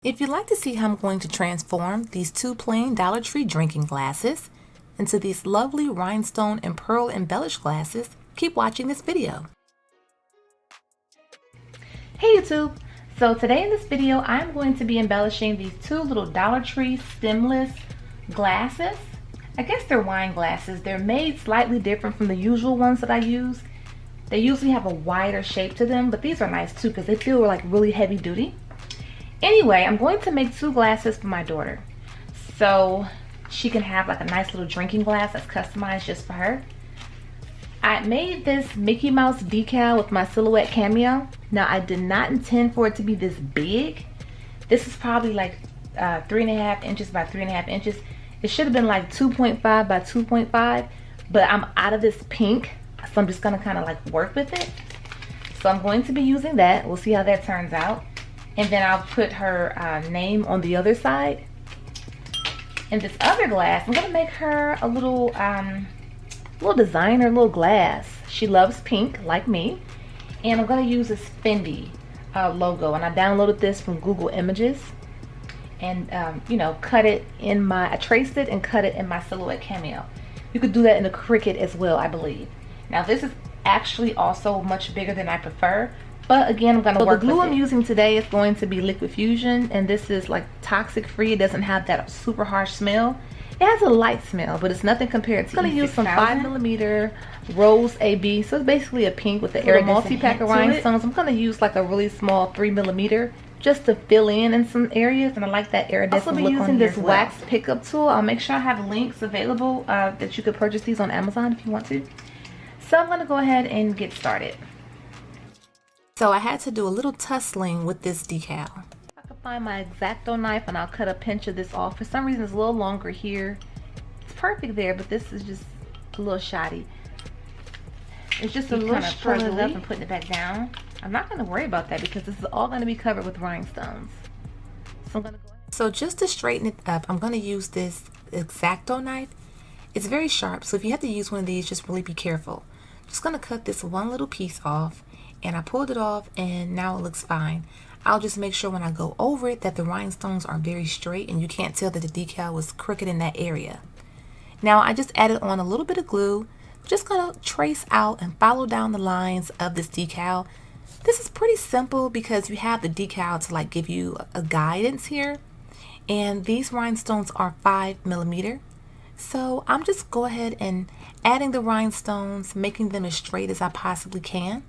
If you'd like to see how I'm going to transform these two plain Dollar Tree drinking glasses into these lovely rhinestone and pearl embellished glasses, keep watching this video. Hey YouTube! So today in this video I'm going to be embellishing these two little Dollar Tree stemless glasses. I guess they're wine glasses. They're made slightly different from the usual ones that I use. They usually have a wider shape to them, but these are nice too because they feel like really heavy duty. Anyway, I'm going to make two glasses for my daughter so she can have like a nice little drinking glass that's customized just for her. I made this Mickey Mouse decal with my silhouette cameo. Now I did not intend for it to be this big. This is probably like 3.5 inches by 3.5 inches. It should have been like 2.5 by 2.5, but I'm out of this pink, so I'm just gonna kind of like work with it. So I'm going to be using that. We'll see how that turns out. And then I'll put her name on the other side. And this other glass, I'm gonna make her a little designer little glass. She loves pink like me. And I'm gonna use this Fendi logo. And I downloaded this from Google Images. And you know, I traced it and cut it in my silhouette cameo. You could do that in the Cricut as well, I believe. Now this is actually also much bigger than I prefer. But again, I'm going to work with it. The glue I'm using today is going to be Liquid Fusion, and this is like toxic free. It doesn't have that super harsh smell. It has a light smell, but it's nothing compared to. I'm going to use some 5mm Rose AB. So it's basically a pink with the iridescent multi-pack of rhinestones. I'm going to use like a really small 3mm just to fill in some areas, and I like that iridescent look on here. I'll be using this wax pickup tool. I'll make sure I have links available that you could purchase these on Amazon if you want to. So I'm going to go ahead and get started. So I had to do a little tussling with this decal. I can find my X-Acto knife and I'll cut a pinch of this off. For some reason it's a little longer here. It's perfect there, but this is just a little shoddy. It's just a little pulling it up and putting it back down. I'm not going to worry about that because this is all going to be covered with rhinestones. So I'm going to go ahead. So just to straighten it up, I'm going to use this X-Acto knife. It's very sharp, so if you have to use one of these, just really be careful. Just going to cut this one little piece off. And I pulled it off and now it looks fine. I'll just make sure when I go over it that the rhinestones are very straight and you can't tell that the decal was crooked in that area. Now I just added on a little bit of glue. Just gonna trace out and follow down the lines of this decal. This is pretty simple because you have the decal to like give you a guidance here. And these rhinestones are 5mm. So I'm just go ahead and adding the rhinestones, making them as straight as I possibly can.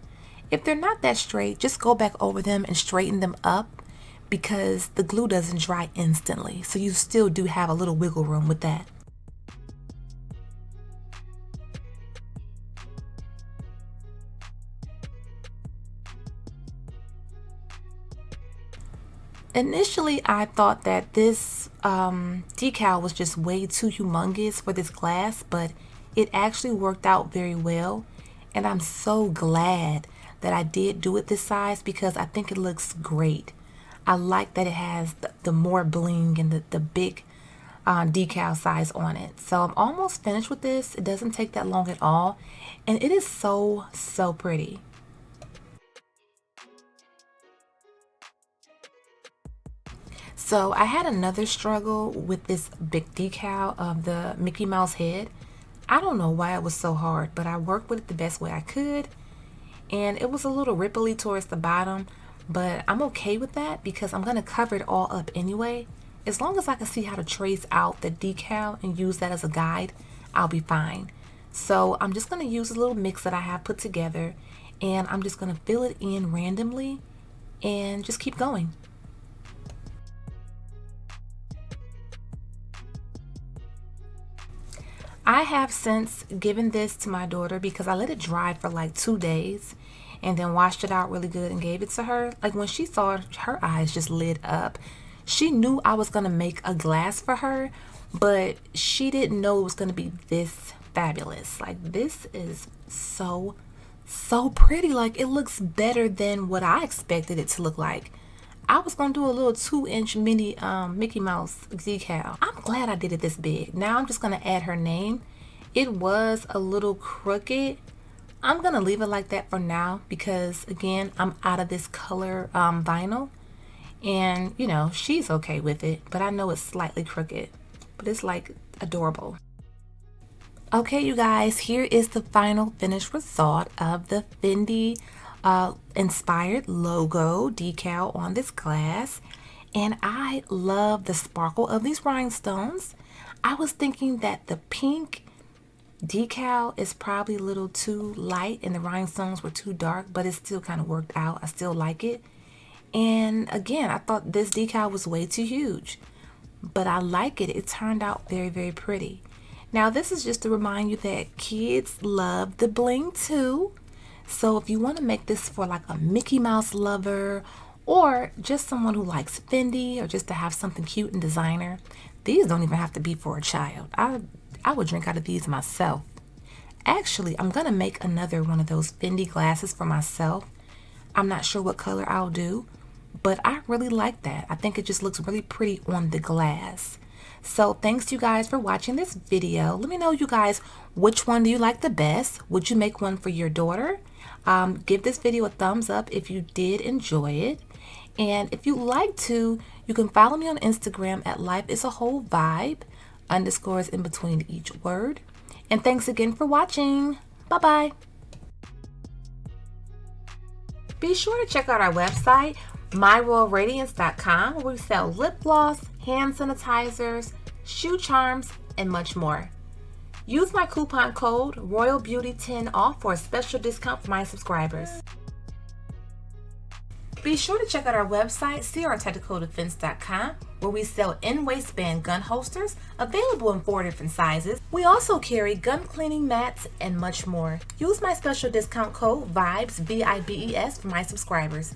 If they're not that straight, just go back over them and straighten them up because the glue doesn't dry instantly. So you still do have a little wiggle room with that. Initially, I thought that this decal was just way too humongous for this glass, but it actually worked out very well. And I'm so glad that I did do it this size because I think it looks great. I like that it has the more bling and the big decal size on it. So I'm almost finished with this. It doesn't take that long at all. And it is so pretty. So I had another struggle with this big decal of the Mickey Mouse head. I don't know why it was so hard, but I worked with it the best way I could. And it was a little ripply towards the bottom, but I'm okay with that because I'm going to cover it all up anyway. As long as I can see how to trace out the decal and use that as a guide, I'll be fine. So I'm just going to use a little mix that I have put together, and I'm just going to fill it in randomly and just keep going. I have since given this to my daughter because I let it dry for like 2 days and then washed it out really good and gave it to her. Like when she saw it, her eyes just lit up. She knew I was going to make a glass for her, but she didn't know it was going to be this fabulous. Like this is so pretty. Like it looks better than what I expected it to look like. I was going to do a little 2-inch mini Mickey Mouse decal. I'm glad I did it this big. Now I'm just going to add her name. It was a little crooked. I'm going to leave it like that for now because, again, I'm out of this color vinyl. And, you know, she's okay with it, but I know it's slightly crooked, but it's like adorable. Okay, you guys, here is the final finished result of the Fendi inspired logo decal on this glass. And I love the sparkle of these rhinestones. I was thinking that the pink decal is probably a little too light and the rhinestones were too dark, but it still kind of worked out. I still like it. And again, I thought this decal was way too huge, but I like it. It turned out very, very pretty. Now, this is just to remind you that kids love the bling too. So if you want to make this for like a Mickey Mouse lover or just someone who likes Fendi or just to have something cute and designer, these don't even have to be for a child. I would drink out of these myself. Actually, I'm going to make another one of those Fendi glasses for myself. I'm not sure what color I'll do, but I really like that. I think it just looks really pretty on the glass. So thanks you guys for watching this video. Let me know, you guys, which one do you like the best? Would you make one for your daughter? Give this video a thumbs up if you did enjoy it. And if you like to, you can follow me on Instagram at lifeisawholevibe, underscores in between each word. And thanks again for watching. Bye-bye. Be sure to check out our website, myroyalradiance.com, where we sell lip gloss, hand sanitizers, shoe charms, and much more. Use my coupon code ROYALBEAUTY10OFF for a special discount for my subscribers. Be sure to check out our website, crtacticaldefense.com, where we sell in-waistband gun holsters available in 4 different sizes. We also carry gun cleaning mats and much more. Use my special discount code VIBES, VIBES, for my subscribers.